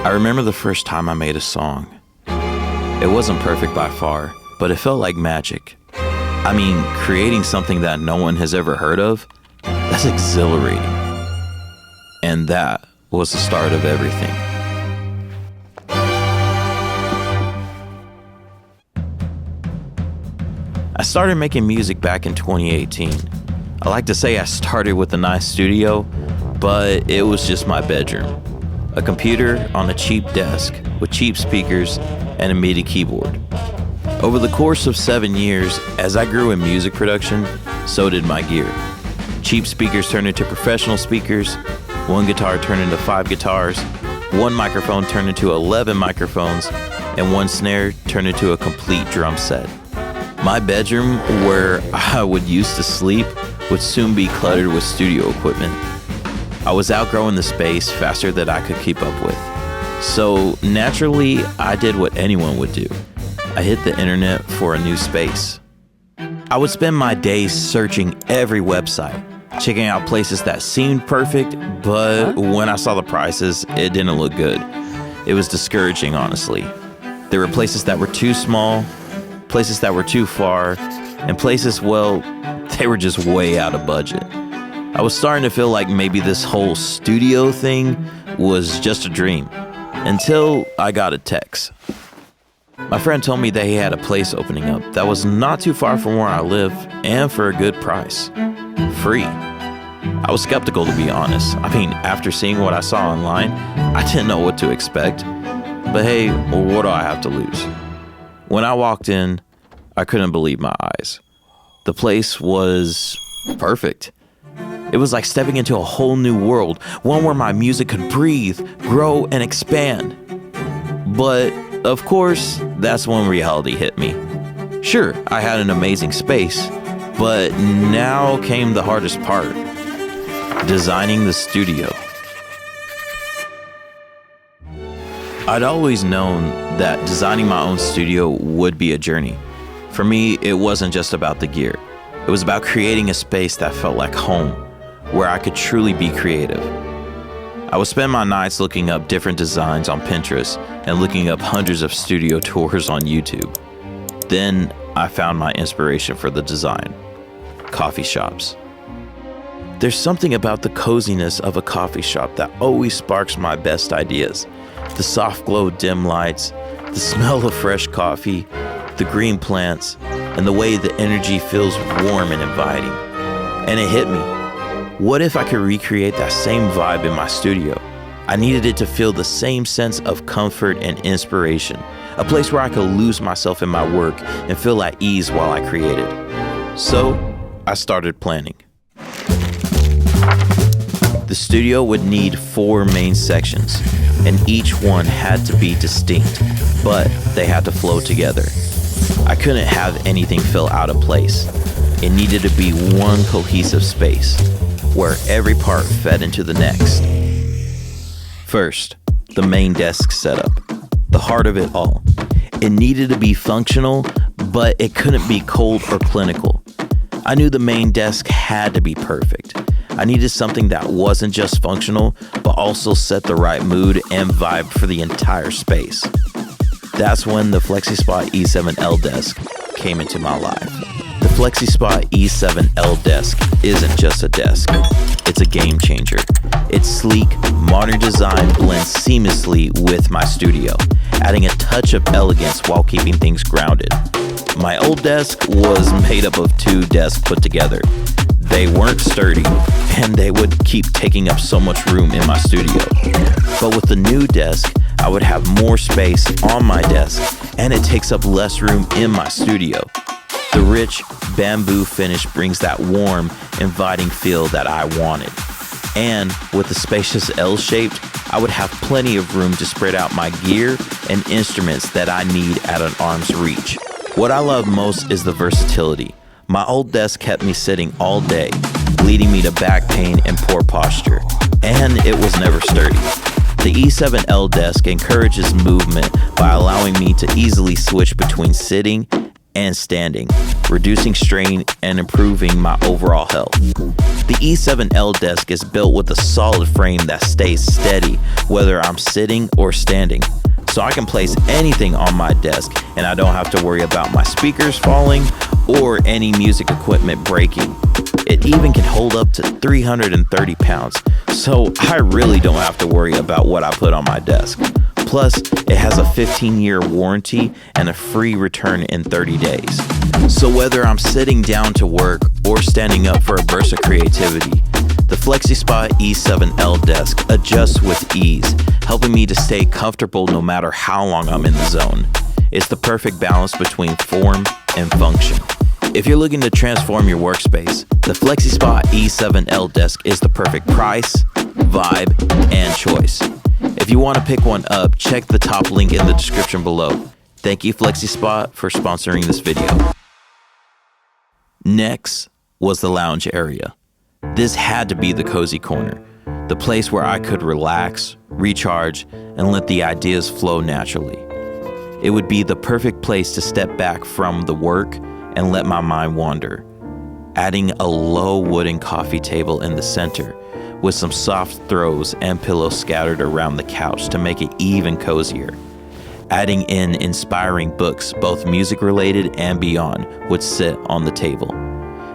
I remember the first time I made a song. It wasn't perfect by far, but it felt like magic. I mean, creating something that no one has ever heard of, that's exhilarating. And that was the start of everything. I started making music back in 2018. I like to say I started with a nice studio, but it was just my bedroom. A computer on a cheap desk with cheap speakers and a MIDI keyboard. Over the course of 7 years, as I grew in music production, so did my gear. Cheap speakers turned into professional speakers, one guitar turned into 5 guitars, one microphone turned into 11 microphones, and one snare turned into a complete drum set. My bedroom, where I would used to sleep, would soon be cluttered with studio equipment. I was outgrowing the space faster than I could keep up with. So naturally, I did what anyone would do. I hit the internet for a new space. I would spend my days searching every website, checking out places that seemed perfect, but when I saw the prices, it didn't look good. It was discouraging, honestly. There were places that were too small, places that were too far, and places, well, they were just way out of budget. I was starting to feel like maybe this whole studio thing was just a dream, until I got a text. My friend told me that he had a place opening up that was not too far from where I live and for a good price. Free. I was skeptical, to be honest. I mean, after seeing what I saw online, I didn't know what to expect. But hey, what do I have to lose? When I walked in, I couldn't believe my eyes. The place was perfect. It was like stepping into a whole new world, one where my music could breathe, grow, and expand. But, of course, that's when reality hit me. Sure, I had an amazing space, but now came the hardest part: designing the studio. I'd always known that designing my own studio would be a journey. For me, it wasn't just about the gear. It was about creating a space that felt like home, where I could truly be creative. I would spend my nights looking up different designs on Pinterest and looking up hundreds of studio tours on YouTube. Then I found my inspiration for the design: coffee shops. There's something about the coziness of a coffee shop that always sparks my best ideas. The soft glow dim lights, the smell of fresh coffee, the green plants, and the way the energy feels warm and inviting. And it hit me. What if I could recreate that same vibe in my studio? I needed it to feel the same sense of comfort and inspiration, a place where I could lose myself in my work and feel at ease while I created. So I started planning. The studio would need 4 main sections, and each one had to be distinct, but they had to flow together. I couldn't have anything feel out of place. It needed to be one cohesive space, where every part fed into the next. First, the main desk setup, the heart of it all. It needed to be functional, but it couldn't be cold or clinical. I knew the main desk had to be perfect. I needed something that wasn't just functional, but also set the right mood and vibe for the entire space. That's when the Flexispot E7L desk came into my life. The Flexispot E7L desk isn't just a desk, it's a game changer. Its sleek, modern design blends seamlessly with my studio, adding a touch of elegance while keeping things grounded. My old desk was made up of 2 desks put together. They weren't sturdy, and they would keep taking up so much room in my studio. But with the new desk, I would have more space on my desk, and it takes up less room in my studio. The rich bamboo finish brings that warm, inviting feel that I wanted. And with the spacious L-shaped, I would have plenty of room to spread out my gear and instruments that I need at an arm's reach. What I love most is the versatility. My old desk kept me sitting all day, leading me to back pain and poor posture, and it was never sturdy. The E7L desk encourages movement by allowing me to easily switch between sitting and standing, reducing strain and improving my overall health. The E7L desk is built with a solid frame that stays steady whether I'm sitting or standing, so I can place anything on my desk and I don't have to worry about my speakers falling or any music equipment breaking. It even can hold up to 330 pounds, so I really don't have to worry about what I put on my desk. Plus, it has a 15-year warranty and a free return in 30 days. So whether I'm sitting down to work or standing up for a burst of creativity, the Flexispot E7L desk adjusts with ease, helping me to stay comfortable no matter how long I'm in the zone. It's the perfect balance between form and function. If you're looking to transform your workspace, the Flexispot E7L desk is the perfect price, vibe, and choice. If you want to pick one up, check the top link in the description below. Thank you, Flexispot, for sponsoring this video. Next was the lounge area. This had to be the cozy corner, the place where I could relax, recharge, and let the ideas flow naturally. It would be the perfect place to step back from the work and let my mind wander. Adding a low wooden coffee table in the center with some soft throws and pillows scattered around the couch to make it even cozier. Adding in inspiring books, both music related and beyond, would sit on the table.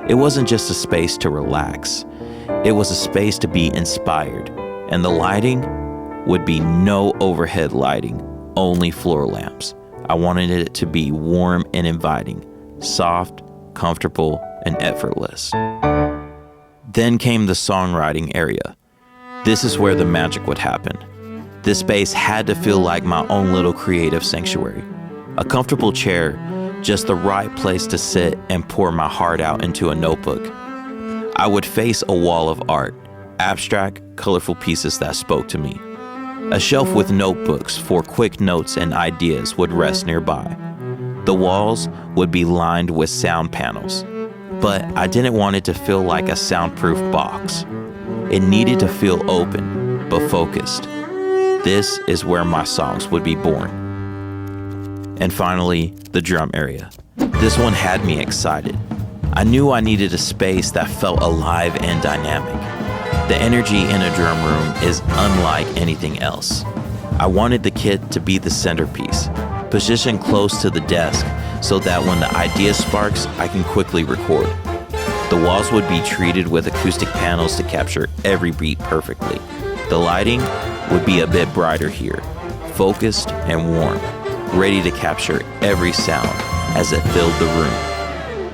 It wasn't just a space to relax, it was a space to be inspired, and the lighting would be no overhead lighting, only floor lamps. I wanted it to be warm and inviting, soft, comfortable, and effortless. Then came the songwriting area. This is where the magic would happen. This space had to feel like my own little creative sanctuary. A comfortable chair, just the right place to sit and pour my heart out into a notebook. I would face a wall of art, abstract, colorful pieces that spoke to me. A shelf with notebooks for quick notes and ideas would rest nearby. The walls would be lined with sound panels, but I didn't want it to feel like a soundproof box. It needed to feel open, but focused. This is where my songs would be born. And finally, the drum area. This one had me excited. I knew I needed a space that felt alive and dynamic. The energy in a drum room is unlike anything else. I wanted the kit to be the centerpiece, positioned close to the desk so that when the idea sparks, I can quickly record. The walls would be treated with acoustic panels to capture every beat perfectly. The lighting would be a bit brighter here, focused and warm, ready to capture every sound as it filled the room.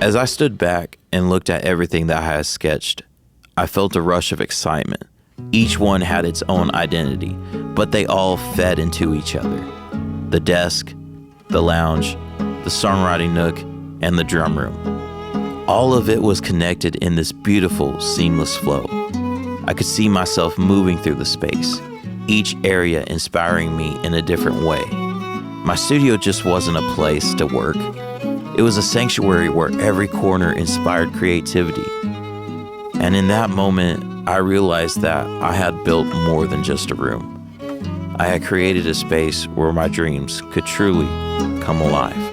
As I stood back and looked at everything that I had sketched, I felt a rush of excitement. Each one had its own identity, but they all fed into each other. The desk, the lounge, the songwriting nook, and the drum room. All of it was connected in this beautiful, seamless flow. I could see myself moving through the space, each area inspiring me in a different way. My studio just wasn't a place to work. It was a sanctuary where every corner inspired creativity. And in that moment, I realized that I had built more than just a room. I had created a space where my dreams could truly come alive.